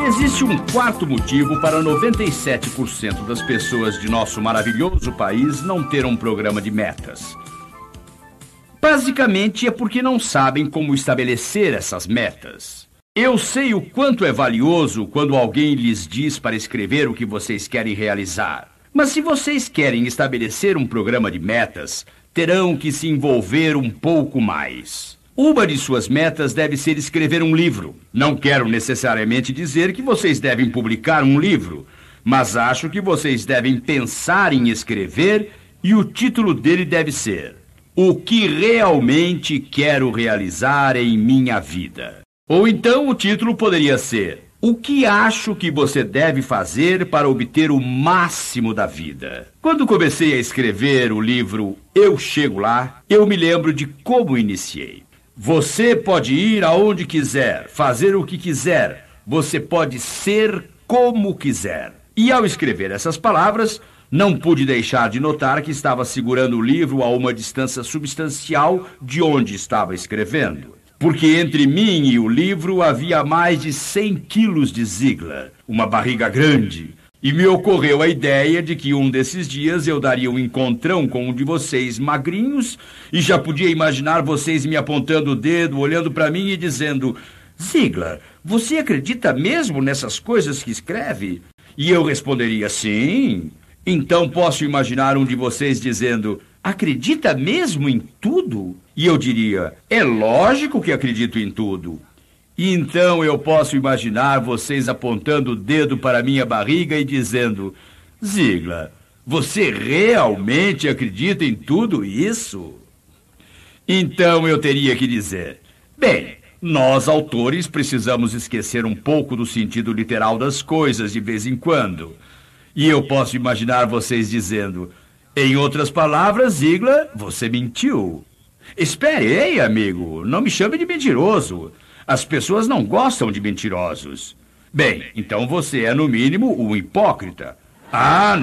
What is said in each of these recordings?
Existe um quarto motivo para 97% das pessoas de nosso maravilhoso país não ter um programa de metas. Basicamente é porque não sabem como estabelecer essas metas. Eu sei o quanto é valioso quando alguém lhes diz para escrever o que vocês querem realizar. Mas se vocês querem estabelecer um programa de metas, terão que se envolver um pouco mais. Uma de suas metas deve ser escrever um livro. Não quero necessariamente dizer que vocês devem publicar um livro, mas acho que vocês devem pensar em escrever e o título dele deve ser O que realmente quero realizar em minha vida. Ou então o título poderia ser O que acho que você deve fazer para obter o máximo da vida. Quando comecei a escrever o livro Eu Chego Lá, eu me lembro de como iniciei. Você pode ir aonde quiser, fazer o que quiser. Você pode ser como quiser. E ao escrever essas palavras, não pude deixar de notar que estava segurando o livro a uma distância substancial de onde estava escrevendo. Porque entre mim e o livro havia mais de 100 quilos de Ziegler, uma barriga grande. E me ocorreu a ideia de que um desses dias eu daria um encontrão com um de vocês magrinhos e já podia imaginar vocês me apontando o dedo, olhando para mim e dizendo: Ziegler, você acredita mesmo nessas coisas que escreve? E eu responderia: sim. Então posso imaginar um de vocês dizendo: acredita mesmo em tudo? E eu diria: é lógico que acredito em tudo. E então eu posso imaginar vocês apontando o dedo para minha barriga e dizendo: Ziegler, você realmente acredita em tudo isso? Então eu teria que dizer: bem, nós autores precisamos esquecer um pouco do sentido literal das coisas de vez em quando. E eu posso imaginar vocês dizendo: em outras palavras, Ziegler, você mentiu. Espere, ei, amigo, não me chame de mentiroso. As pessoas não gostam de mentirosos. Bem, então você é, no mínimo, um hipócrita. Ah,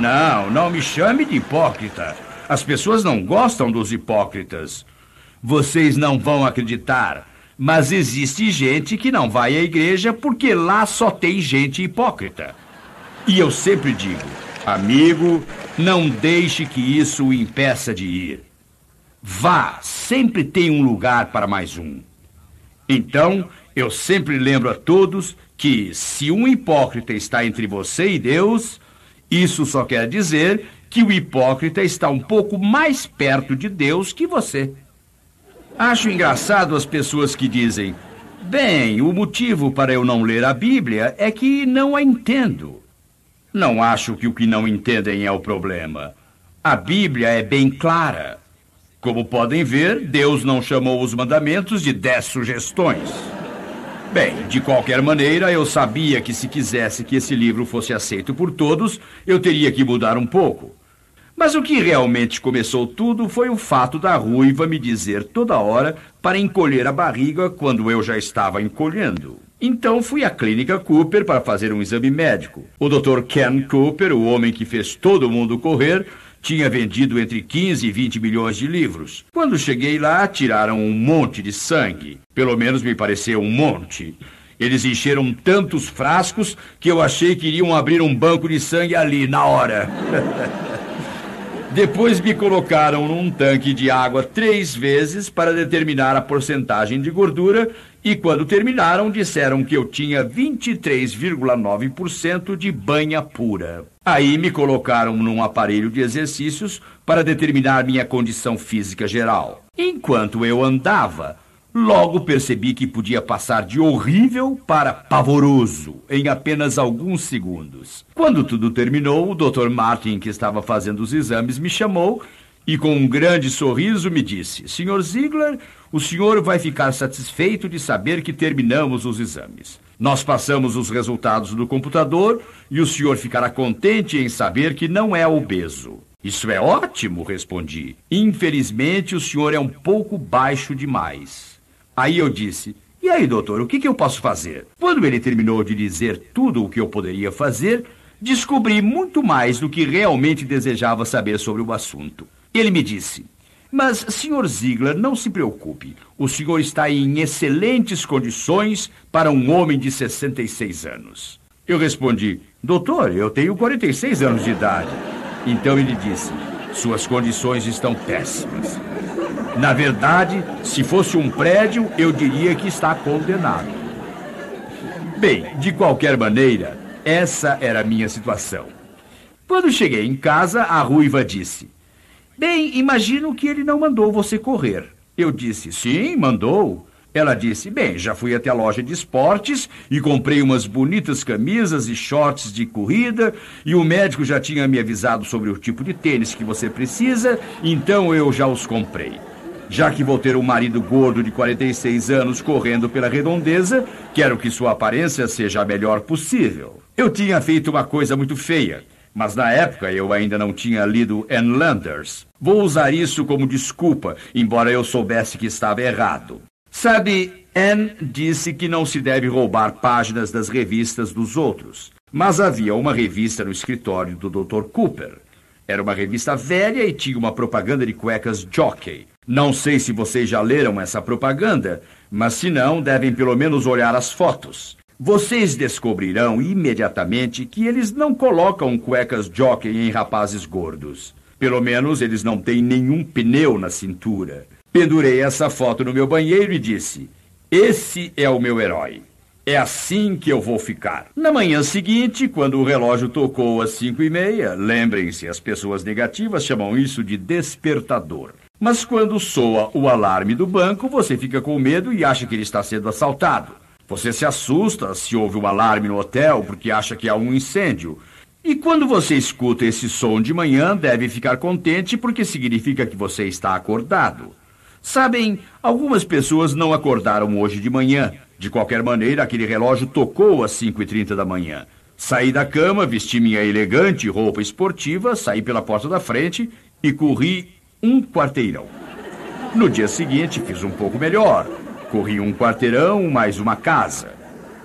não me chame de hipócrita. As pessoas não gostam dos hipócritas. Vocês não vão acreditar, mas existe gente que não vai à igreja porque lá só tem gente hipócrita. E eu sempre digo: amigo, não deixe que isso o impeça de ir. Vá, sempre tem um lugar para mais um. Então, eu sempre lembro a todos que se um hipócrita está entre você e Deus, isso só quer dizer que o hipócrita está um pouco mais perto de Deus que você. Acho engraçado as pessoas que dizem: bem, o motivo para eu não ler a Bíblia é que não a entendo. Não acho que o que não entendem é o problema. A Bíblia é bem clara. Como podem ver, Deus não chamou os mandamentos de 10 sugestões. Bem, de qualquer maneira, eu sabia que se quisesse que esse livro fosse aceito por todos, eu teria que mudar um pouco. Mas o que realmente começou tudo foi o fato da ruiva me dizer toda hora para encolher a barriga quando eu já estava encolhendo. Então fui à clínica Cooper para fazer um exame médico. O Dr. Ken Cooper, o homem que fez todo mundo correr, tinha vendido entre 15 e 20 milhões de livros. Quando cheguei lá, tiraram um monte de sangue. Pelo menos me pareceu um monte. Eles encheram tantos frascos que eu achei que iriam abrir um banco de sangue ali, na hora. Depois me colocaram num tanque de água 3 vezes para determinar a porcentagem de gordura e quando terminaram disseram que eu tinha 23,9% de banha pura. Aí me colocaram num aparelho de exercícios para determinar minha condição física geral. Enquanto eu andava, logo percebi que podia passar de horrível para pavoroso em apenas alguns segundos. Quando tudo terminou, o Dr. Martin, que estava fazendo os exames, me chamou e com um grande sorriso me disse: Sr. Ziegler, o senhor vai ficar satisfeito de saber que terminamos os exames. Nós passamos os resultados do computador e o senhor ficará contente em saber que não é obeso. Isso é ótimo, respondi. Infelizmente, o senhor é um pouco baixo demais. Aí eu disse: e aí, doutor, o que eu posso fazer? Quando ele terminou de dizer tudo o que eu poderia fazer, descobri muito mais do que realmente desejava saber sobre o assunto. Ele me disse: mas, Sr. Ziegler, não se preocupe. O senhor está em excelentes condições para um homem de 66 anos. Eu respondi: doutor, eu tenho 46 anos de idade. Então ele disse: suas condições estão péssimas. Na verdade, se fosse um prédio, eu diria que está condenado. Bem, de qualquer maneira, essa era a minha situação. Quando cheguei em casa, a ruiva disse: bem, imagino que ele não mandou você correr. Eu disse: sim, mandou. Ela disse: bem, já fui até a loja de esportes e comprei umas bonitas camisas e shorts de corrida, e o médico já tinha me avisado sobre o tipo de tênis que você precisa, então eu já os comprei. Já que vou ter um marido gordo de 46 anos correndo pela redondeza, quero que sua aparência seja a melhor possível. Eu tinha feito uma coisa muito feia, mas na época eu ainda não tinha lido Ann Landers. Vou usar isso como desculpa, embora eu soubesse que estava errado. Sabe, Ann disse que não se deve roubar páginas das revistas dos outros. Mas havia uma revista no escritório do Dr. Cooper. Era uma revista velha e tinha uma propaganda de cuecas Jockey. Não sei se vocês já leram essa propaganda, mas se não, devem pelo menos olhar as fotos. Vocês descobrirão imediatamente que eles não colocam cuecas Jockey em rapazes gordos. Pelo menos eles não têm nenhum pneu na cintura. Pendurei essa foto no meu banheiro e disse: esse é o meu herói. É assim que eu vou ficar. Na manhã seguinte, quando o relógio tocou às 5:30, lembrem-se, as pessoas negativas chamam isso de despertador. Mas quando soa o alarme do banco, você fica com medo e acha que ele está sendo assaltado. Você se assusta se houve um alarme no hotel porque acha que há um incêndio. E quando você escuta esse som de manhã, deve ficar contente porque significa que você está acordado. Sabem, algumas pessoas não acordaram hoje de manhã. De qualquer maneira, aquele relógio tocou às 5:30 da manhã. Saí da cama, vesti minha elegante roupa esportiva, saí pela porta da frente e corri um quarteirão. No dia seguinte, fiz um pouco melhor. Corri um quarteirão mais uma casa.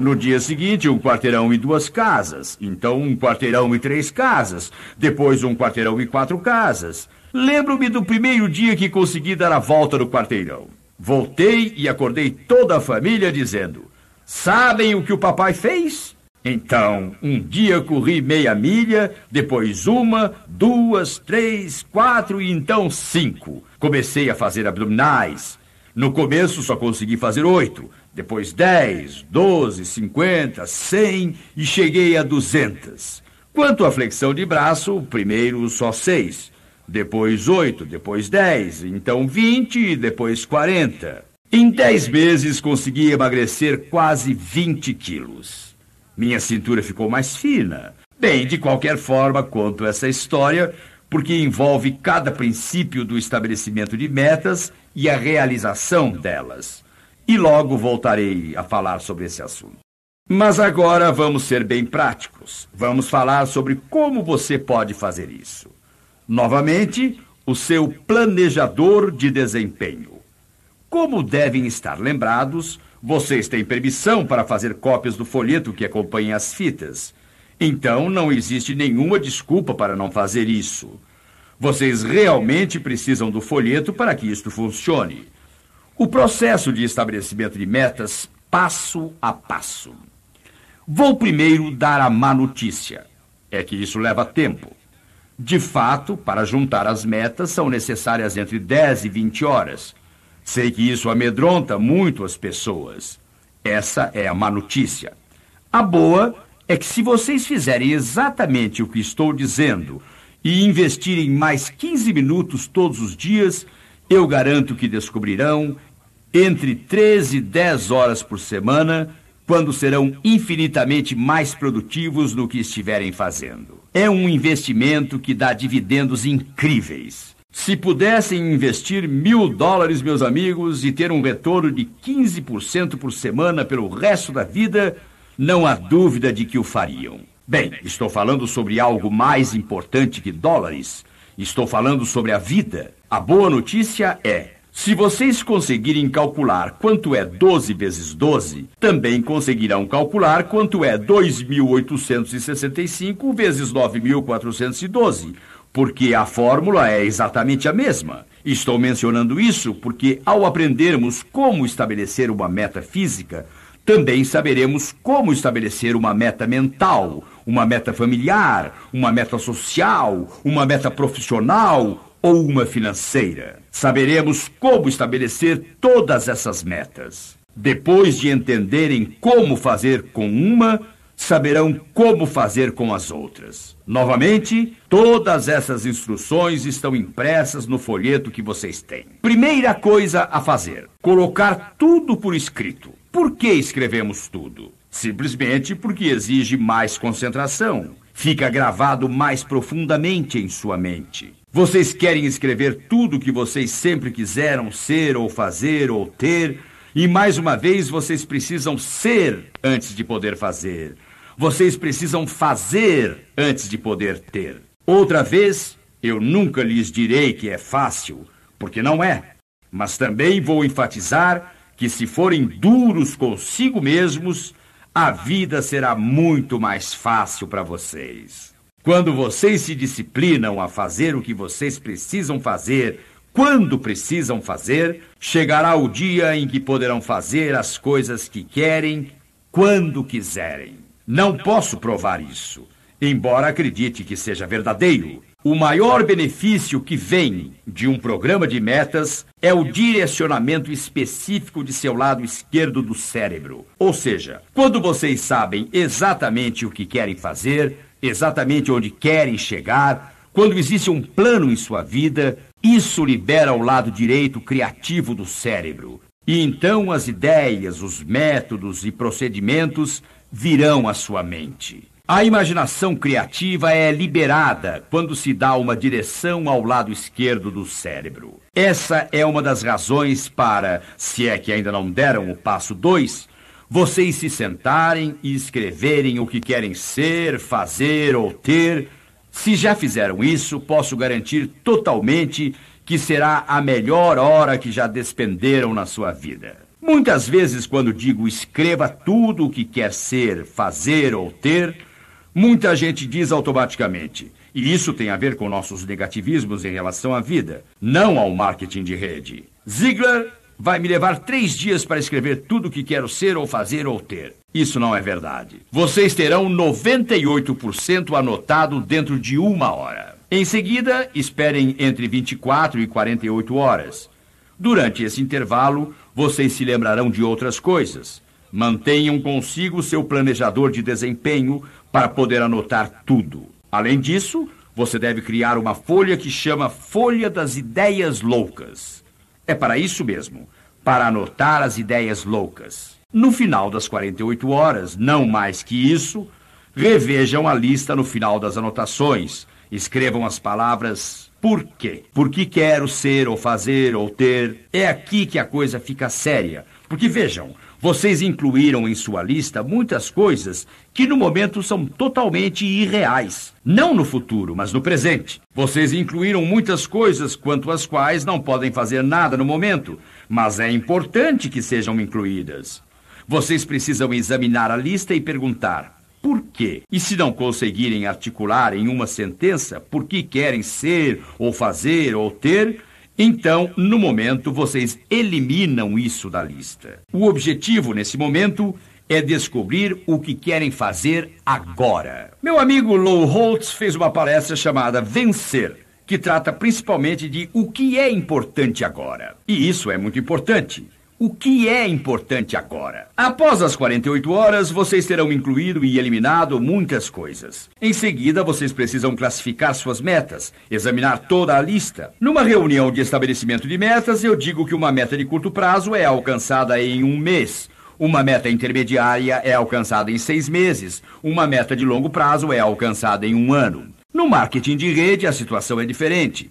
No dia seguinte, um quarteirão e 2 casas. Então, um quarteirão e 3 casas. Depois, um quarteirão e 4 casas. Lembro-me do primeiro dia que consegui dar a volta no quarteirão. Voltei e acordei toda a família dizendo: sabem o que o papai fez? Então, um dia corri meia milha, depois 1, 2, 3, 4 e então 5. Comecei a fazer abdominais. No começo só consegui fazer 8, depois 10, 12, 50, 100 e cheguei a 200. Quanto à flexão de braço, primeiro só 6. Depois 8, depois 10, então 20 e depois 40. Em 10 meses consegui emagrecer quase 20 quilos. Minha cintura ficou mais fina. Bem, de qualquer forma, conto essa história porque envolve cada princípio do estabelecimento de metas e a realização delas. E logo voltarei a falar sobre esse assunto. Mas agora vamos ser bem práticos. Vamos falar sobre como você pode fazer isso. Novamente, o seu planejador de desempenho. Como devem estar lembrados, vocês têm permissão para fazer cópias do folheto que acompanha as fitas. Então, não existe nenhuma desculpa para não fazer isso. Vocês realmente precisam do folheto para que isto funcione. O processo de estabelecimento de metas, passo a passo. Vou primeiro dar a má notícia. É que isso leva tempo. De fato, para juntar as metas, são necessárias entre 10 e 20 horas. Sei que isso amedronta muito as pessoas. Essa é a má notícia. A boa é que se vocês fizerem exatamente o que estou dizendo e investirem mais 15 minutos todos os dias, eu garanto que descobrirão entre 13 e 10 horas por semana, quando serão infinitamente mais produtivos no que estiverem fazendo. É um investimento que dá dividendos incríveis. Se pudessem investir $1.000, meus amigos, e ter um retorno de 15% por semana pelo resto da vida, não há dúvida de que o fariam. Bem, estou falando sobre algo mais importante que dólares. Estou falando sobre a vida. A boa notícia é: Se vocês conseguirem calcular quanto é 12 vezes 12, também conseguirão calcular quanto é 2.865 vezes 9.412, porque a fórmula é exatamente a mesma. Estou mencionando isso porque, ao aprendermos como estabelecer uma meta física, também saberemos como estabelecer uma meta mental, uma meta familiar, uma meta social, uma meta profissional ou uma financeira. Saberemos como estabelecer todas essas metas. Depois de entenderem como fazer com uma, saberão como fazer com as outras. Novamente, todas essas instruções estão impressas no folheto que vocês têm. Primeira coisa a fazer: colocar tudo por escrito. Por que escrevemos tudo? Simplesmente porque exige mais concentração. Fica gravado mais profundamente em sua mente. Vocês querem escrever tudo o que vocês sempre quiseram ser ou fazer ou ter, e mais uma vez vocês precisam ser antes de poder fazer. Vocês precisam fazer antes de poder ter. Outra vez, eu nunca lhes direi que é fácil, porque não é. Mas também vou enfatizar que se forem duros consigo mesmos, a vida será muito mais fácil para vocês. Quando vocês se disciplinam a fazer o que vocês precisam fazer, quando precisam fazer, chegará o dia em que poderão fazer as coisas que querem, quando quiserem. Não posso provar isso, embora acredite que seja verdadeiro. O maior benefício que vem de um programa de metas é o direcionamento específico de seu lado esquerdo do cérebro. Ou seja, quando vocês sabem exatamente o que querem fazer, exatamente onde querem chegar, quando existe um plano em sua vida, isso libera o lado direito criativo do cérebro. E então as ideias, os métodos e procedimentos virão à sua mente. A imaginação criativa é liberada quando se dá uma direção ao lado esquerdo do cérebro. Essa é uma das razões para, se é que ainda não deram o passo 2, vocês se sentarem e escreverem o que querem ser, fazer ou ter. Se já fizeram isso, posso garantir totalmente que será a melhor hora que já despenderam na sua vida. Muitas vezes, quando digo escreva tudo o que quer ser, fazer ou ter, muita gente diz automaticamente, e isso tem a ver com nossos negativismos em relação à vida, não ao marketing de rede. Ziglar vai me levar 3 dias para escrever tudo o que quero ser ou fazer ou ter. Isso não é verdade. Vocês terão 98% anotado dentro de 1 hora. Em seguida, esperem entre 24 e 48 horas. Durante esse intervalo, vocês se lembrarão de outras coisas. Mantenham consigo seu planejador de desempenho para poder anotar tudo. Além disso, você deve criar uma folha que chama Folha das Ideias Loucas. É para isso mesmo, para anotar as ideias loucas. No final das 48 horas, não mais que isso, revejam a lista no final das anotações. Escrevam as palavras por quê? Por que quero ser ou fazer ou ter? É aqui que a coisa fica séria. Porque vejam, vocês incluíram em sua lista muitas coisas que no momento são totalmente irreais. Não no futuro, mas no presente. Vocês incluíram muitas coisas quanto às quais não podem fazer nada no momento, mas é importante que sejam incluídas. Vocês precisam examinar a lista e perguntar: por quê? E se não conseguirem articular em uma sentença por que querem ser, ou fazer, ou ter, então, no momento, vocês eliminam isso da lista. O objetivo, nesse momento, é descobrir o que querem fazer agora. Meu amigo Lou Holtz fez uma palestra chamada Vencer, que trata principalmente de o que é importante agora. E isso é muito importante. O que é importante agora? Após as 48 horas, vocês terão incluído e eliminado muitas coisas. Em seguida, vocês precisam classificar suas metas, examinar toda a lista. Numa reunião de estabelecimento de metas, eu digo que uma meta de curto prazo é alcançada em 1 mês. Uma meta intermediária é alcançada em 6 meses. Uma meta de longo prazo é alcançada em 1 ano. No marketing de rede, a situação é diferente.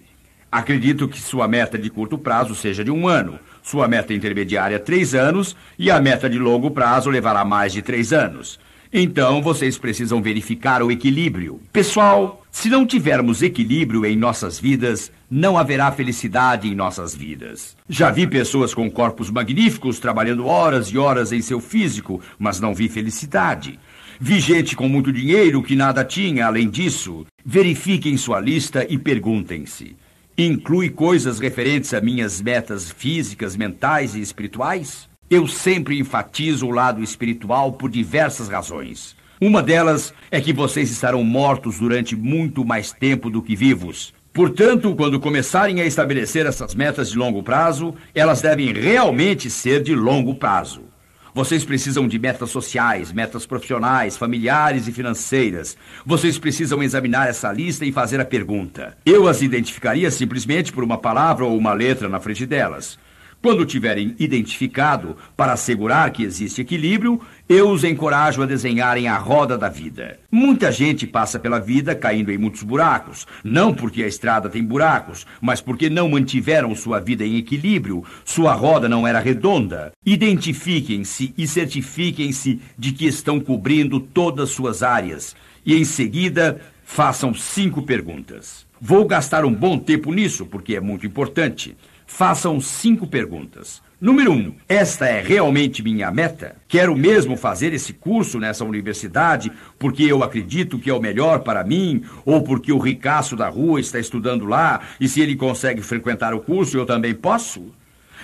Acredito que sua meta de curto prazo seja de 1 ano. Sua meta intermediária 3 anos e a meta de longo prazo levará mais de 3 anos. Então, vocês precisam verificar o equilíbrio. Pessoal, se não tivermos equilíbrio em nossas vidas, não haverá felicidade em nossas vidas. Já vi pessoas com corpos magníficos trabalhando horas e horas em seu físico, mas não vi felicidade. Vi gente com muito dinheiro que nada tinha além disso. Verifiquem sua lista e perguntem-se: inclui coisas referentes a minhas metas físicas, mentais e espirituais? Eu sempre enfatizo o lado espiritual por diversas razões. Uma delas é que vocês estarão mortos durante muito mais tempo do que vivos. Portanto, quando começarem a estabelecer essas metas de longo prazo, elas devem realmente ser de longo prazo. Vocês precisam de metas sociais, metas profissionais, familiares e financeiras. Vocês precisam examinar essa lista e fazer a pergunta. Eu as identificaria simplesmente por uma palavra ou uma letra na frente delas. Quando tiverem identificado, para assegurar que existe equilíbrio, eu os encorajo a desenharem a roda da vida. Muita gente passa pela vida caindo em muitos buracos, não porque a estrada tem buracos, mas porque não mantiveram sua vida em equilíbrio, sua roda não era redonda. Identifiquem-se e certifiquem-se de que estão cobrindo todas suas áreas. E em seguida, façam 5 perguntas. Vou gastar um bom tempo nisso, porque é muito importante. Façam 5 perguntas. Número 1. Esta é realmente minha meta? Quero mesmo fazer esse curso nessa universidade porque eu acredito que é o melhor para mim ou porque o ricaço da rua está estudando lá e se ele consegue frequentar o curso eu também posso?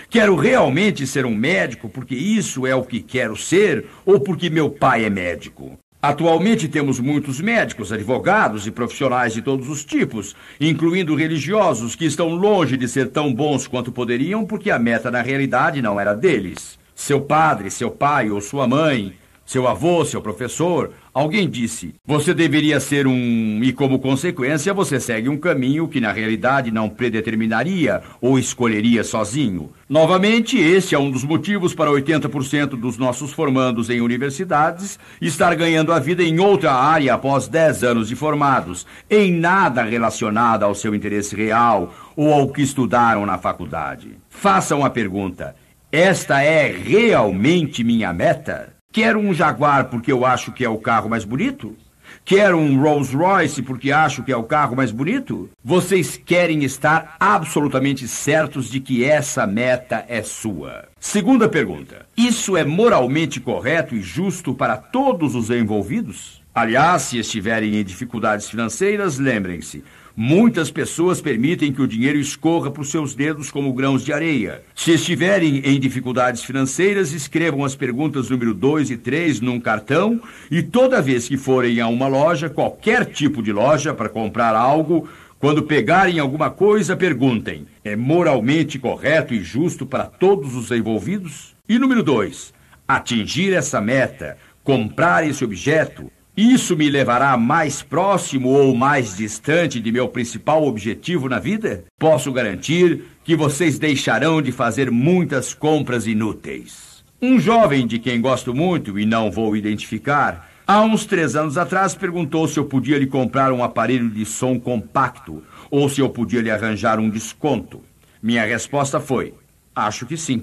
Quero realmente ser um médico porque isso é o que quero ser ou porque meu pai é médico? Atualmente temos muitos médicos, advogados e profissionais de todos os tipos, incluindo religiosos que estão longe de ser tão bons quanto poderiam porque a meta na realidade não era deles. Seu padre, seu pai ou sua mãe, seu avô, seu professor, alguém disse: você deveria ser um... e como consequência você segue um caminho que na realidade não predeterminaria ou escolheria sozinho. Novamente, este é um dos motivos para 80% dos nossos formandos em universidades estar ganhando a vida em outra área após 10 anos de formados, em nada relacionado ao seu interesse real ou ao que estudaram na faculdade. Façam a pergunta: esta é realmente minha meta? Quero um Jaguar porque eu acho que é o carro mais bonito? Quero um Rolls Royce porque acho que é o carro mais bonito? Vocês querem estar absolutamente certos de que essa meta é sua. Segunda pergunta: isso é moralmente correto e justo para todos os envolvidos? Aliás, se estiverem em dificuldades financeiras, lembrem-se, muitas pessoas permitem que o dinheiro escorra por seus dedos como grãos de areia. Se estiverem em dificuldades financeiras, escrevam as perguntas número 2 e 3 num cartão e toda vez que forem a uma loja, qualquer tipo de loja, para comprar algo, quando pegarem alguma coisa, perguntem: é moralmente correto e justo para todos os envolvidos? E número 2, atingir essa meta, comprar esse objeto, isso me levará mais próximo ou mais distante de meu principal objetivo na vida? Posso garantir que vocês deixarão de fazer muitas compras inúteis. Um jovem de quem gosto muito e não vou identificar, há uns 3 anos atrás perguntou se eu podia lhe comprar um aparelho de som compacto ou se eu podia lhe arranjar um desconto. Minha resposta foi: acho que sim.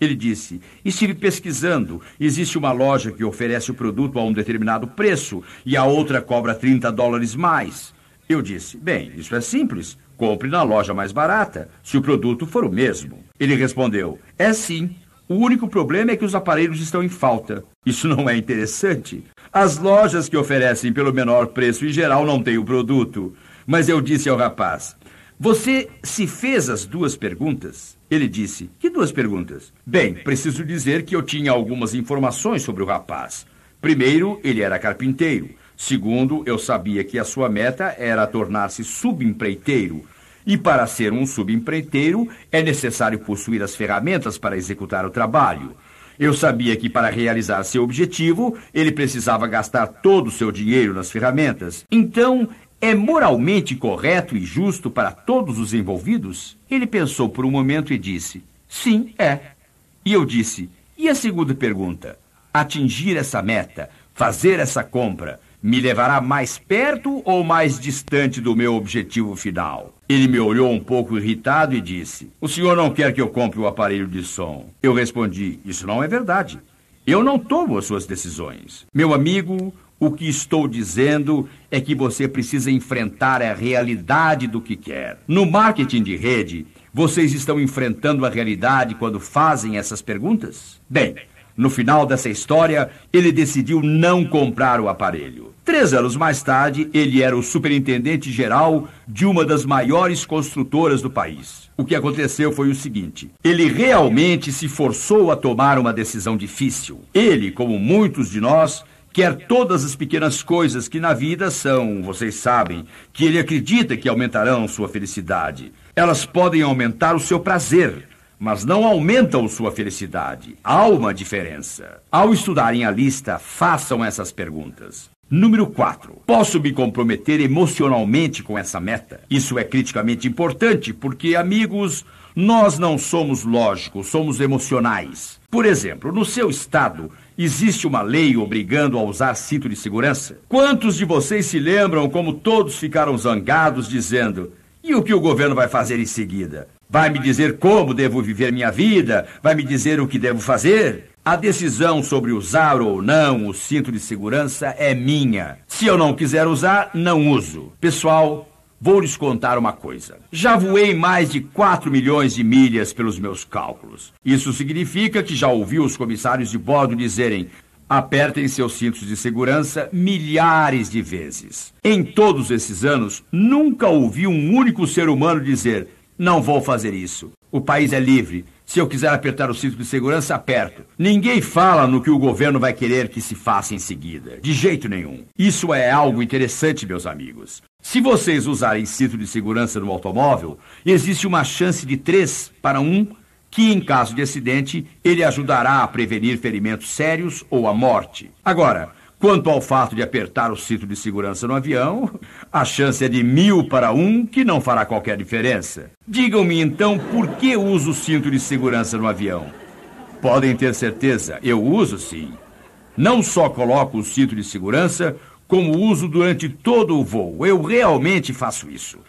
Ele disse: estive pesquisando, existe uma loja que oferece o produto a um determinado preço e a outra cobra $30 mais. Eu disse: bem, isso é simples, compre na loja mais barata, se o produto for o mesmo. Ele respondeu: é sim, o único problema é que os aparelhos estão em falta. Isso não é interessante? As lojas que oferecem pelo menor preço em geral não têm o produto. Mas eu disse ao rapaz: você se fez as 2 perguntas? Ele disse: que 2 perguntas? Bem, preciso dizer que eu tinha algumas informações sobre o rapaz. Primeiro, ele era carpinteiro. Segundo, eu sabia que a sua meta era tornar-se subempreiteiro. E para ser um subempreiteiro, é necessário possuir as ferramentas para executar o trabalho. Eu sabia que para realizar seu objetivo, ele precisava gastar todo o seu dinheiro nas ferramentas. Então, é moralmente correto e justo para todos os envolvidos? Ele pensou por um momento e disse: sim, é. E eu disse: e a segunda pergunta? Atingir essa meta, fazer essa compra, me levará mais perto ou mais distante do meu objetivo final? Ele me olhou um pouco irritado e disse: o senhor não quer que eu compre o aparelho de som? Eu respondi: isso não é verdade. Eu não tomo as suas decisões. Meu amigo, o que estou dizendo é que você precisa enfrentar a realidade do que quer. No marketing de rede, vocês estão enfrentando a realidade quando fazem essas perguntas? Bem, no final dessa história, ele decidiu não comprar o aparelho. 3 anos mais tarde, ele era o superintendente geral de uma das maiores construtoras do país. O que aconteceu foi o seguinte: ele realmente se forçou a tomar uma decisão difícil. Ele, como muitos de nós, quer todas as pequenas coisas que na vida são, vocês sabem, que ele acredita que aumentarão sua felicidade. Elas podem aumentar o seu prazer, mas não aumentam sua felicidade. Há uma diferença. Ao estudarem a lista, façam essas perguntas. Número 4. Posso me comprometer emocionalmente com essa meta? Isso é criticamente importante porque, amigos, nós não somos lógicos, somos emocionais. Por exemplo, no seu estado, existe uma lei obrigando a usar cinto de segurança? Quantos de vocês se lembram como todos ficaram zangados dizendo: e o que o governo vai fazer em seguida? Vai me dizer como devo viver minha vida? Vai me dizer o que devo fazer? A decisão sobre usar ou não o cinto de segurança é minha. Se eu não quiser usar, não uso. Pessoal, vou lhes contar uma coisa. Já voei mais de 4 milhões de milhas pelos meus cálculos. Isso significa que já ouvi os comissários de bordo dizerem: apertem seus cintos de segurança milhares de vezes. Em todos esses anos, nunca ouvi um único ser humano dizer: não vou fazer isso. O país é livre. Se eu quiser apertar o cinto de segurança, aperto. Ninguém fala no que o governo vai querer que se faça em seguida. De jeito nenhum. Isso é algo interessante, meus amigos. Se vocês usarem cinto de segurança no automóvel, existe uma chance de 3 para 1 que, em caso de acidente, ele ajudará a prevenir ferimentos sérios ou a morte. Agora, quanto ao fato de apertar o cinto de segurança no avião, a chance é de 1000 para 1 que não fará qualquer diferença. Digam-me então por que uso o cinto de segurança no avião. Podem ter certeza, eu uso sim. Não só coloco o cinto de segurança, como uso durante todo o voo. Eu realmente faço isso.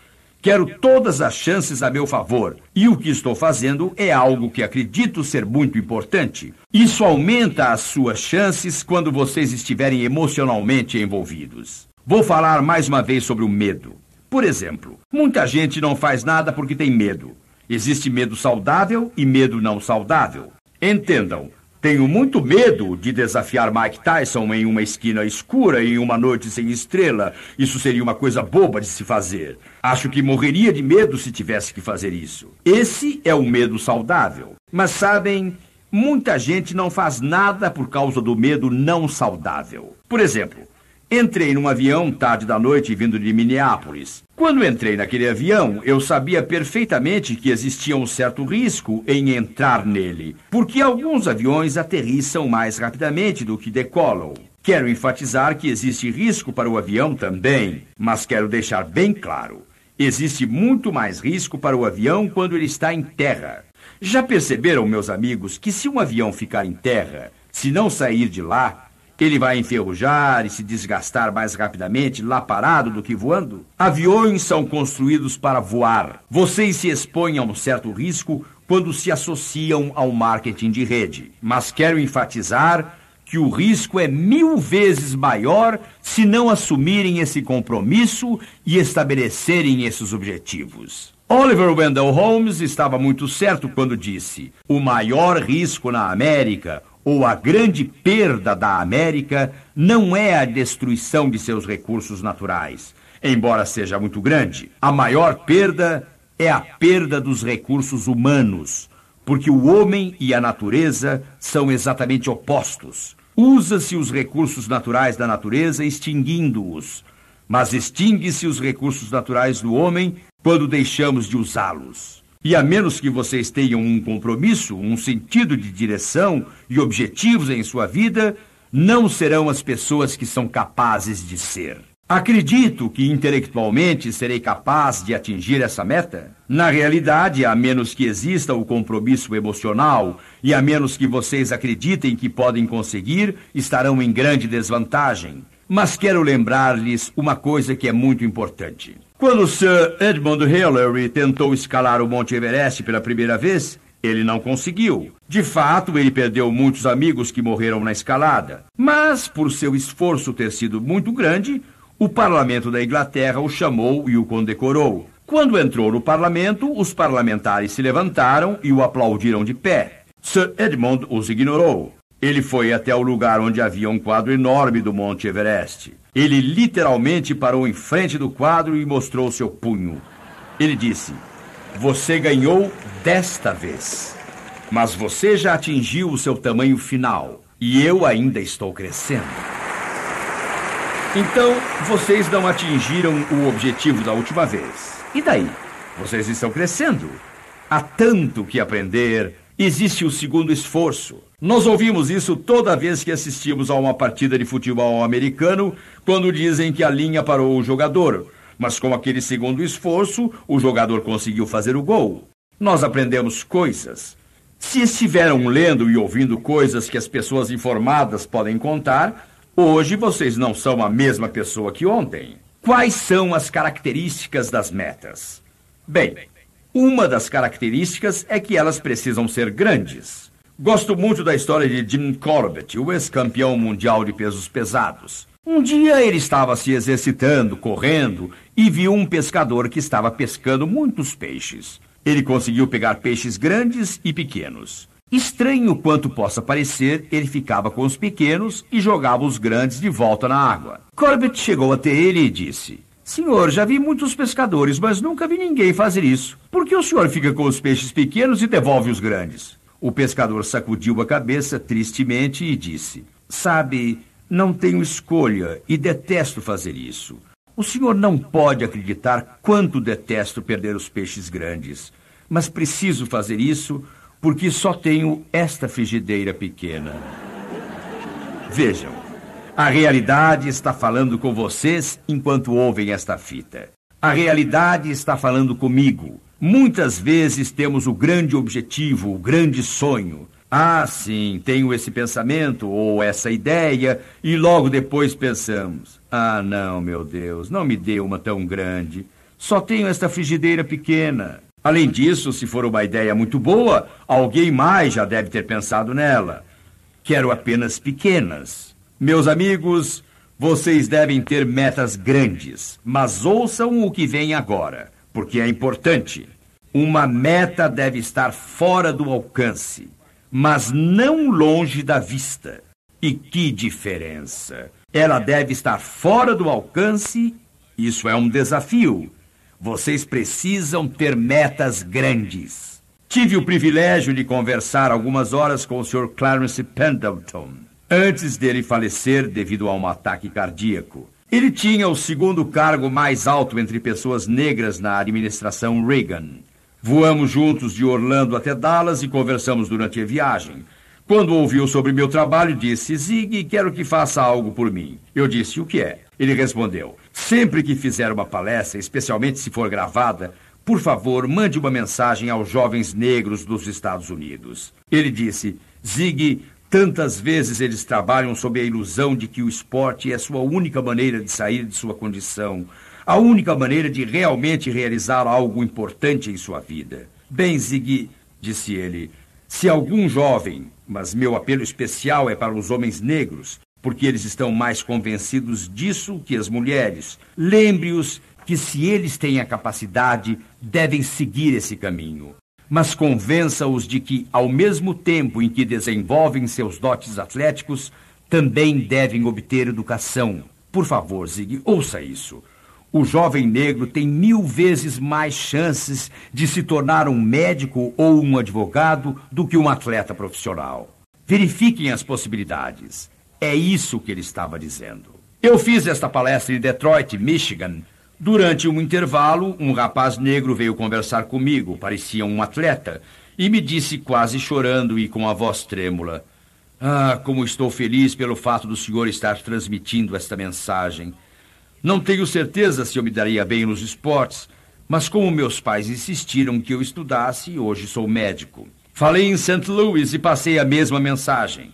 Quero todas as chances a meu favor. E o que estou fazendo é algo que acredito ser muito importante. Isso aumenta as suas chances quando vocês estiverem emocionalmente envolvidos. Vou falar mais uma vez sobre o medo. Por exemplo, muita gente não faz nada porque tem medo. Existe medo saudável e medo não saudável. Entendam. Tenho muito medo de desafiar Mike Tyson em uma esquina escura em uma noite sem estrela. Isso seria uma coisa boba de se fazer. Acho que morreria de medo se tivesse que fazer isso. Esse é o medo saudável. Mas sabem, muita gente não faz nada por causa do medo não saudável. Por exemplo, entrei num avião tarde da noite vindo de Minneapolis. Quando entrei naquele avião, eu sabia perfeitamente que existia um certo risco em entrar nele, porque alguns aviões aterrissam mais rapidamente do que decolam. Quero enfatizar que existe risco para o avião também, mas quero deixar bem claro: existe muito mais risco para o avião quando ele está em terra. Já perceberam, meus amigos, que se um avião ficar em terra, se não sair de lá, ele vai enferrujar e se desgastar mais rapidamente lá parado do que voando? Aviões são construídos para voar. Vocês se expõem a um certo risco quando se associam ao marketing de rede. Mas quero enfatizar que o risco é 1000 vezes maior se não assumirem esse compromisso e estabelecerem esses objetivos. Oliver Wendell Holmes estava muito certo quando disse: o maior risco na América, ou a grande perda da América, não é a destruição de seus recursos naturais, embora seja muito grande. A maior perda é a perda dos recursos humanos, porque o homem e a natureza são exatamente opostos. Usa-se os recursos naturais da natureza extinguindo-os, mas extingue-se os recursos naturais do homem quando deixamos de usá-los. E a menos que vocês tenham um compromisso, um sentido de direção e objetivos em sua vida, não serão as pessoas que são capazes de ser. Acredito que intelectualmente serei capaz de atingir essa meta? Na realidade, a menos que exista o compromisso emocional e a menos que vocês acreditem que podem conseguir, estarão em grande desvantagem. Mas quero lembrar-lhes uma coisa que é muito importante. Quando Sir Edmund Hillary tentou escalar o Monte Everest pela primeira vez, Ele não conseguiu. De fato, ele perdeu muitos amigos que morreram na escalada. Mas, por seu esforço ter sido muito grande, o parlamento da Inglaterra o chamou e o condecorou. Quando entrou no parlamento, os parlamentares se levantaram e o aplaudiram de pé. Sir Edmund os ignorou. Ele foi até o lugar onde havia um quadro enorme do Monte Everest. Ele literalmente parou em frente do quadro e mostrou seu punho. Ele disse: "Você ganhou desta vez, mas você já atingiu o seu tamanho final e eu ainda estou crescendo. Então, vocês não atingiram o objetivo da última vez. E daí? Vocês estão crescendo. Há tanto que aprender. Existe o segundo esforço. Nós ouvimos isso toda vez que assistimos a uma partida de futebol americano, quando dizem que a linha parou o jogador. Mas com aquele segundo esforço, o jogador conseguiu fazer o gol. Nós aprendemos coisas. Se estiveram lendo e ouvindo coisas que as pessoas informadas podem contar, hoje vocês não são a mesma pessoa que ontem. Quais são as características das metas? Bem, uma das características é que elas precisam ser grandes. Gosto muito da história de Jim Corbett, o ex-campeão mundial de pesos pesados. Um dia ele estava se exercitando, correndo, e viu um pescador que estava pescando muitos peixes. Ele conseguiu pegar peixes grandes e pequenos. Estranho quanto possa parecer, ele ficava com os pequenos e jogava os grandes de volta na água. Corbett chegou até ele e disse: "Senhor, já vi muitos pescadores, mas nunca vi ninguém fazer isso. Por que o senhor fica com os peixes pequenos e devolve os grandes?" O pescador sacudiu a cabeça tristemente e disse: "Sabe, não tenho escolha e detesto fazer isso. O senhor não pode acreditar quanto detesto perder os peixes grandes, mas preciso fazer isso porque só tenho esta frigideira pequena." Vejam, a realidade está falando com vocês enquanto ouvem esta fita. A realidade está falando comigo. Muitas vezes temos o grande objetivo, o grande sonho. Ah, sim, tenho esse pensamento ou essa ideia, e logo depois pensamos: "Ah, não, meu Deus, não me dê uma tão grande. Só tenho esta frigideira pequena." Além disso, se for uma ideia muito boa, alguém mais já deve ter pensado nela. Quero apenas pequenas. Meus amigos, vocês devem ter metas grandes, mas ouçam o que vem agora, porque é importante. Uma meta deve estar fora do alcance, mas não longe da vista. E que diferença! Ela deve estar fora do alcance. Isso é um desafio. Vocês precisam ter metas grandes. Tive o privilégio de conversar algumas horas com o Sr. Clarence Pendleton, antes dele falecer devido a um ataque cardíaco. Ele tinha o segundo cargo mais alto entre pessoas negras na administração Reagan. Voamos juntos de Orlando até Dallas e conversamos durante a viagem. Quando ouviu sobre meu trabalho, disse: "Zig, quero que faça algo por mim." Eu disse: "O que é?" Ele respondeu: "Sempre que fizer uma palestra, especialmente se for gravada, por favor, mande uma mensagem aos jovens negros dos Estados Unidos." Ele disse: "Zig, tantas vezes eles trabalham sob a ilusão de que o esporte é sua única maneira de sair de sua condição, a única maneira de realmente realizar algo importante em sua vida." "Bem, Zig", disse ele, "se algum jovem, mas meu apelo especial é para os homens negros, porque eles estão mais convencidos disso que as mulheres. Lembre-os que se eles têm a capacidade, devem seguir esse caminho. Mas convença-os de que, ao mesmo tempo em que desenvolvem seus dotes atléticos, também devem obter educação. Por favor, Zig, ouça isso. O jovem negro tem 1000 vezes mais chances de se tornar um médico ou um advogado do que um atleta profissional. Verifiquem as possibilidades." É isso que ele estava dizendo. Eu fiz esta palestra em Detroit, Michigan. Durante um intervalo, um rapaz negro veio conversar comigo, parecia um atleta, e me disse quase chorando e com a voz trêmula: "Ah, como estou feliz pelo fato do senhor estar transmitindo esta mensagem. Não tenho certeza se eu me daria bem nos esportes, mas como meus pais insistiram que eu estudasse, hoje sou médico. Falei em St. Louis e passei a mesma mensagem.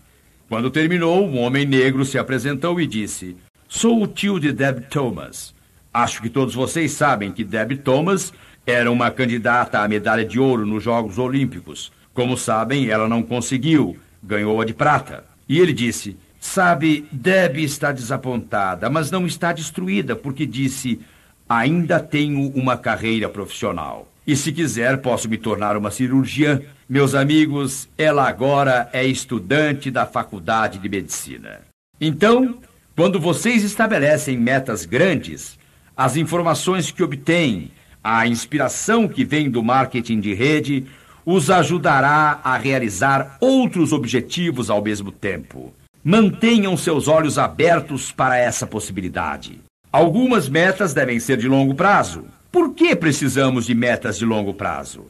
Quando terminou, um homem negro se apresentou e disse: "Sou o tio de Deb Thomas. Acho que todos vocês sabem que Deb Thomas era uma candidata à medalha de ouro nos Jogos Olímpicos. Como sabem, ela não conseguiu, ganhou a de prata. E ele disse: sabe, Debbie está desapontada, mas não está destruída, porque disse: ainda tenho uma carreira profissional. E se quiser, posso me tornar uma cirurgiã. Meus amigos, ela agora é estudante da faculdade de medicina. Então, quando vocês estabelecem metas grandes, as informações que obtêm, a inspiração que vem do marketing de rede, os ajudará a realizar outros objetivos ao mesmo tempo. Mantenham seus olhos abertos para essa possibilidade. Algumas metas devem ser de longo prazo. Por que precisamos de metas de longo prazo?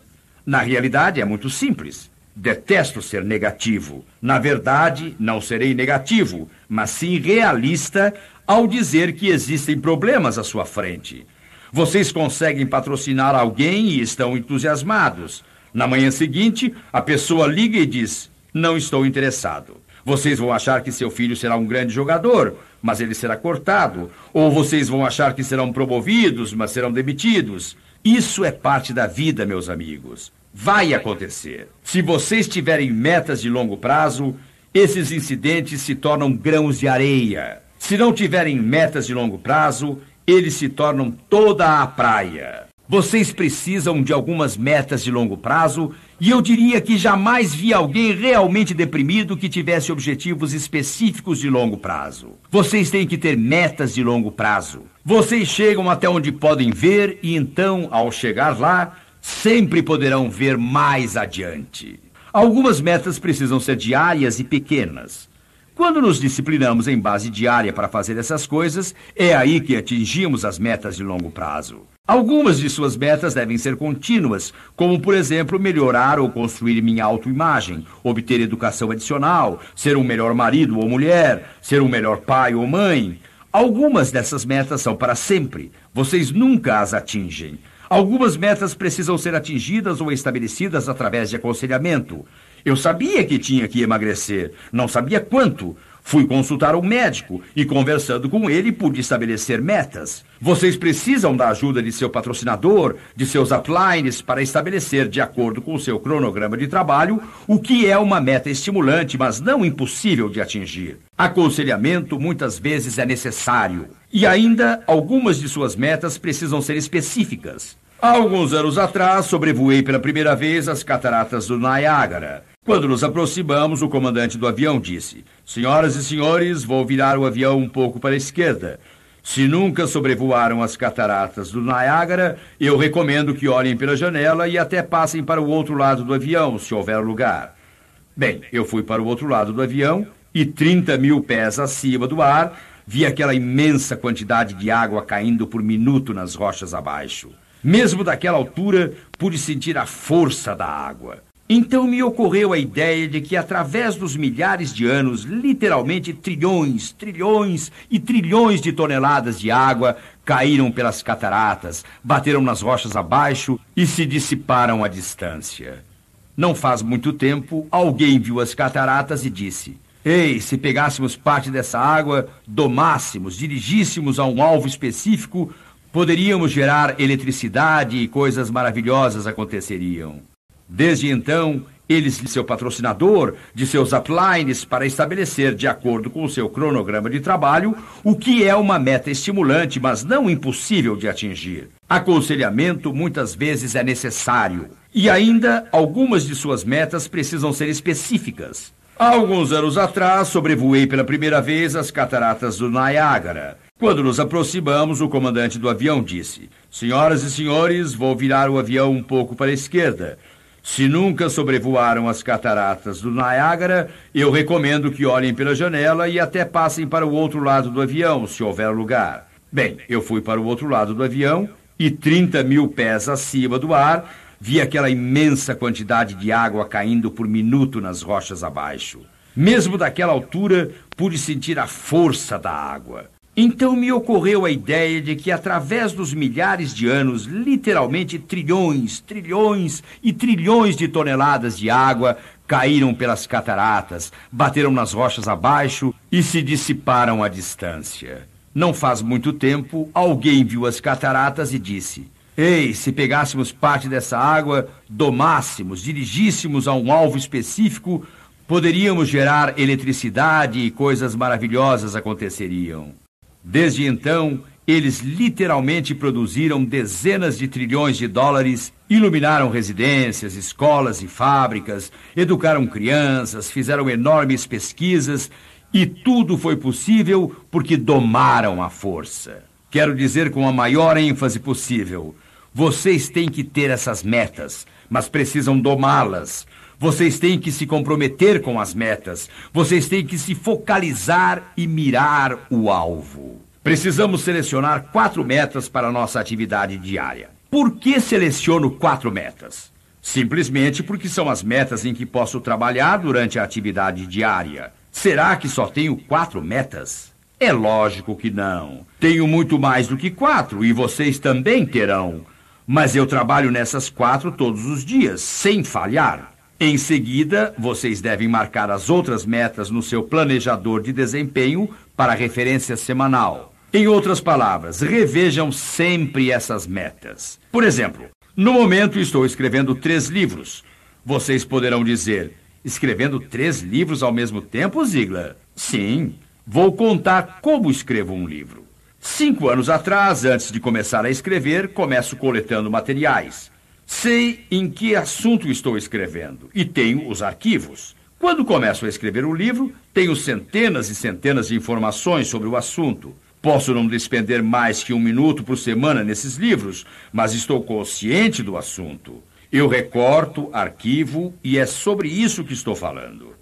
Na realidade, é muito simples. Detesto ser negativo. Na verdade, não serei negativo, mas sim realista ao dizer que existem problemas à sua frente. Vocês conseguem patrocinar alguém e estão entusiasmados. Na manhã seguinte, a pessoa liga e diz: não estou interessado. Vocês vão achar que seu filho será um grande jogador, mas ele será cortado. Ou vocês vão achar que serão promovidos, mas serão demitidos. Isso é parte da vida, meus amigos. Vai acontecer. Se vocês tiverem metas de longo prazo, esses incidentes se tornam grãos de areia. Se não tiverem metas de longo prazo, eles se tornam toda a praia. Vocês precisam de algumas metas de longo prazo, e eu diria que jamais vi alguém realmente deprimido que tivesse objetivos específicos de longo prazo. Vocês têm que ter metas de longo prazo. Vocês chegam até onde podem ver e então, ao chegar lá, sempre poderão ver mais adiante. Algumas metas precisam ser diárias e pequenas. Quando nos disciplinamos em base diária para fazer essas coisas, é aí que atingimos as metas de longo prazo. Algumas de suas metas devem ser contínuas, como, por exemplo, melhorar ou construir minha autoimagem, obter educação adicional, ser um melhor marido ou mulher, ser um melhor pai ou mãe. Algumas dessas metas são para sempre. Vocês nunca as atingem. Algumas metas precisam ser atingidas ou estabelecidas através de aconselhamento. Eu sabia que tinha que emagrecer, não sabia quanto. Fui consultar um médico e, conversando com ele, pude estabelecer metas. Vocês precisam da ajuda de seu patrocinador, de seus uplines, para estabelecer, de acordo com o seu cronograma de trabalho, o que é uma meta estimulante, mas não impossível de atingir. Aconselhamento muitas vezes é necessário. E ainda, algumas de suas metas precisam ser específicas. Há alguns anos atrás, sobrevoei pela primeira vez as cataratas do Niágara. Quando nos aproximamos, o comandante do avião disse: senhoras e senhores, vou virar o avião um pouco para a esquerda. Se nunca sobrevoaram as cataratas do Niágara, eu recomendo que olhem pela janela e até passem para o outro lado do avião, se houver lugar. Bem, eu fui para o outro lado do avião e 30 mil pés acima do ar, vi aquela imensa quantidade de água caindo por minuto nas rochas abaixo. Mesmo daquela altura, pude sentir a força da água. Então me ocorreu a ideia de que, através dos milhares de anos, literalmente trilhões, trilhões e trilhões de toneladas de água caíram pelas cataratas, bateram nas rochas abaixo e se dissiparam à distância. Não faz muito tempo, alguém viu as cataratas e disse: ei, se pegássemos parte dessa água, domássemos, dirigíssemos a um alvo específico, poderíamos gerar eletricidade e coisas maravilhosas aconteceriam. Desde então, eles de seu patrocinador, de seus uplines, para estabelecer, de acordo com o seu cronograma de trabalho, o que é uma meta estimulante, mas não impossível de atingir. Aconselhamento muitas vezes é necessário. E ainda, algumas de suas metas precisam ser específicas. Há alguns anos atrás, sobrevoei pela primeira vez as cataratas do Niágara. Quando nos aproximamos, o comandante do avião disse: senhoras e senhores, vou virar o avião um pouco para a esquerda. Se nunca sobrevoaram as cataratas do Niágara, eu recomendo que olhem pela janela e até passem para o outro lado do avião, se houver lugar. Bem, eu fui para o outro lado do avião e 30 mil pés acima do ar, vi aquela imensa quantidade de água caindo por minuto nas rochas abaixo. Mesmo daquela altura, pude sentir a força da água. Então me ocorreu a ideia de que, através dos milhares de anos, literalmente trilhões, trilhões e trilhões de toneladas de água caíram pelas cataratas, bateram nas rochas abaixo e se dissiparam à distância. Não faz muito tempo, alguém viu as cataratas e disse: Ei, se pegássemos parte dessa água, domássemos, dirigíssemos a um alvo específico, poderíamos gerar eletricidade e coisas maravilhosas aconteceriam. Desde então, eles literalmente produziram dezenas de trilhões de dólares, iluminaram residências, escolas e fábricas, educaram crianças, fizeram enormes pesquisas e tudo foi possível porque domaram a força. Quero dizer com a maior ênfase possível, vocês têm que ter essas metas, mas precisam domá-las. Vocês têm que se comprometer com as metas. Vocês têm que se focalizar e mirar o alvo. Precisamos selecionar 4 metas para a nossa atividade diária. Por que seleciono 4 metas? Simplesmente porque são as metas em que posso trabalhar durante a atividade diária. Será que só tenho 4 metas? É lógico que não. Tenho muito mais do que 4 e vocês também terão. Mas eu trabalho nessas 4 todos os dias, sem falhar. Em seguida, vocês devem marcar as outras metas no seu planejador de desempenho para referência semanal. Em outras palavras, revejam sempre essas metas. Por exemplo, no momento estou escrevendo 3 livros. Vocês poderão dizer, escrevendo 3 livros ao mesmo tempo, Ziglar? Sim, vou contar como escrevo um livro. 5 anos atrás, antes de começar a escrever, começo coletando materiais. Sei em que assunto estou escrevendo e tenho os arquivos. Quando começo a escrever um livro, tenho centenas e centenas de informações sobre o assunto. Posso não despender mais que 1 minuto por semana nesses livros, mas estou consciente do assunto. Eu recorto, arquivo e é sobre isso que estou falando.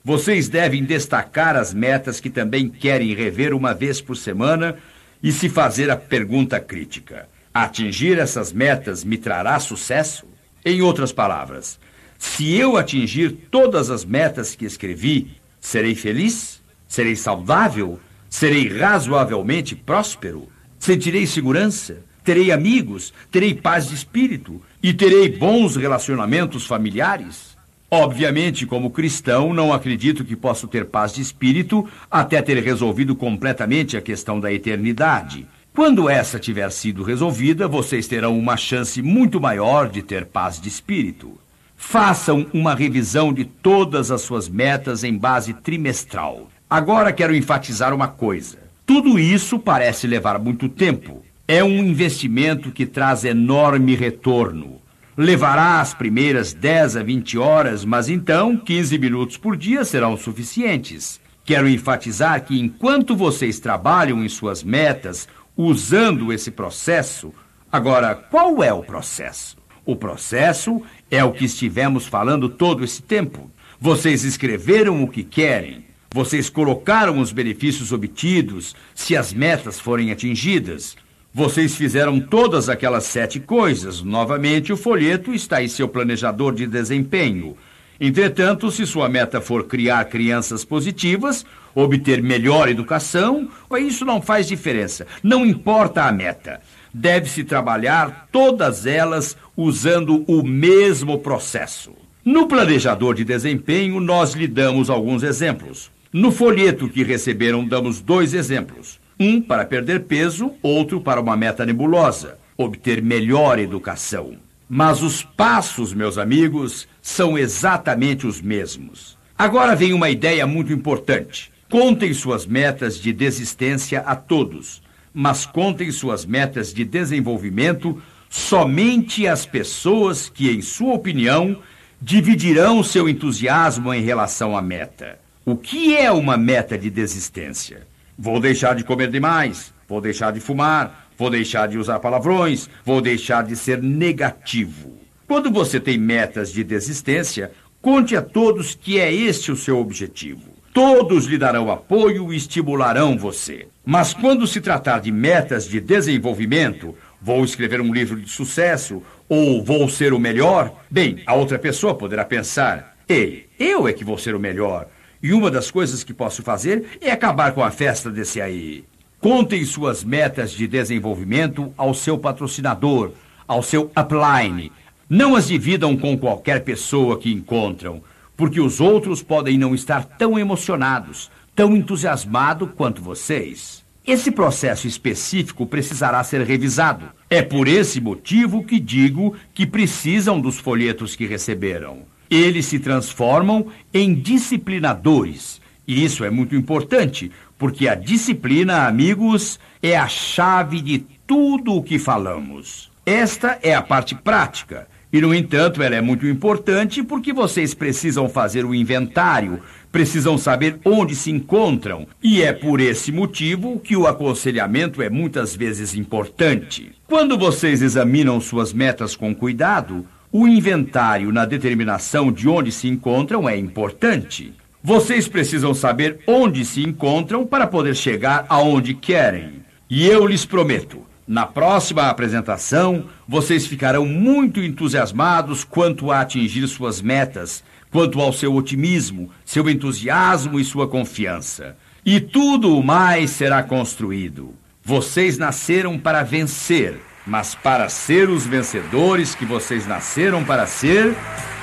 Vocês devem destacar as metas que também querem rever uma vez por semana e se fazer a pergunta crítica. Atingir essas metas me trará sucesso? Em outras palavras, se eu atingir todas as metas que escrevi, serei feliz? Serei saudável? Serei razoavelmente próspero? Sentirei segurança? Terei amigos? Terei paz de espírito? E terei bons relacionamentos familiares? Obviamente, como cristão, não acredito que posso ter paz de espírito até ter resolvido completamente a questão da eternidade. Quando essa tiver sido resolvida, vocês terão uma chance muito maior de ter paz de espírito. Façam uma revisão de todas as suas metas em base trimestral. Agora quero enfatizar uma coisa. Tudo isso parece levar muito tempo. É um investimento que traz enorme retorno. Levará as primeiras 10 a 20 horas, mas então 15 minutos por dia serão suficientes. Quero enfatizar que enquanto vocês trabalham em suas metas, usando esse processo... Agora, qual é o processo? O processo é o que estivemos falando todo esse tempo. Vocês escreveram o que querem. Vocês colocaram os benefícios obtidos se as metas forem atingidas. Vocês fizeram todas aquelas 7 coisas. Novamente, o folheto está em seu planejador de desempenho. Entretanto, se sua meta for criar crianças positivas, obter melhor educação, isso não faz diferença. Não importa a meta. Deve-se trabalhar todas elas usando o mesmo processo. No planejador de desempenho, nós lhe damos alguns exemplos. No folheto que receberam, damos 2 exemplos. Um para perder peso, outro para uma meta nebulosa, obter melhor educação. Mas os passos, meus amigos, são exatamente os mesmos. Agora vem uma ideia muito importante. Contem suas metas de desistência a todos, mas contem suas metas de desenvolvimento somente às pessoas que, em sua opinião, dividirão seu entusiasmo em relação à meta. O que é uma meta de desistência? Vou deixar de comer demais, vou deixar de fumar, vou deixar de usar palavrões, vou deixar de ser negativo. Quando você tem metas de desistência, conte a todos que é este o seu objetivo. Todos lhe darão apoio e estimularão você. Mas quando se tratar de metas de desenvolvimento, vou escrever um livro de sucesso ou vou ser o melhor, bem, a outra pessoa poderá pensar, ei, eu é que vou ser o melhor. E uma das coisas que posso fazer é acabar com a festa desse aí. Contem suas metas de desenvolvimento ao seu patrocinador, ao seu upline. Não as dividam com qualquer pessoa que encontram, porque os outros podem não estar tão emocionados, tão entusiasmados quanto vocês. Esse processo específico precisará ser revisado. É por esse motivo que digo que precisam dos folhetos que receberam. Eles se transformam em disciplinadores. E isso é muito importante, porque a disciplina, amigos, é a chave de tudo o que falamos. Esta é a parte prática. E, no entanto, ela é muito importante porque vocês precisam fazer o inventário, precisam saber onde se encontram. E é por esse motivo que o aconselhamento é muitas vezes importante. Quando vocês examinam suas metas com cuidado, o inventário na determinação de onde se encontram é importante. Vocês precisam saber onde se encontram para poder chegar aonde querem. E eu lhes prometo, na próxima apresentação, vocês ficarão muito entusiasmados quanto a atingir suas metas, quanto ao seu otimismo, seu entusiasmo e sua confiança. E tudo o mais será construído. Vocês nasceram para vencer, mas para ser os vencedores que vocês nasceram para ser,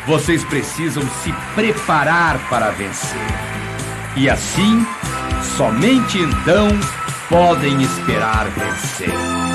vocês precisam se preparar para vencer. E assim, somente então, podem esperar vencer.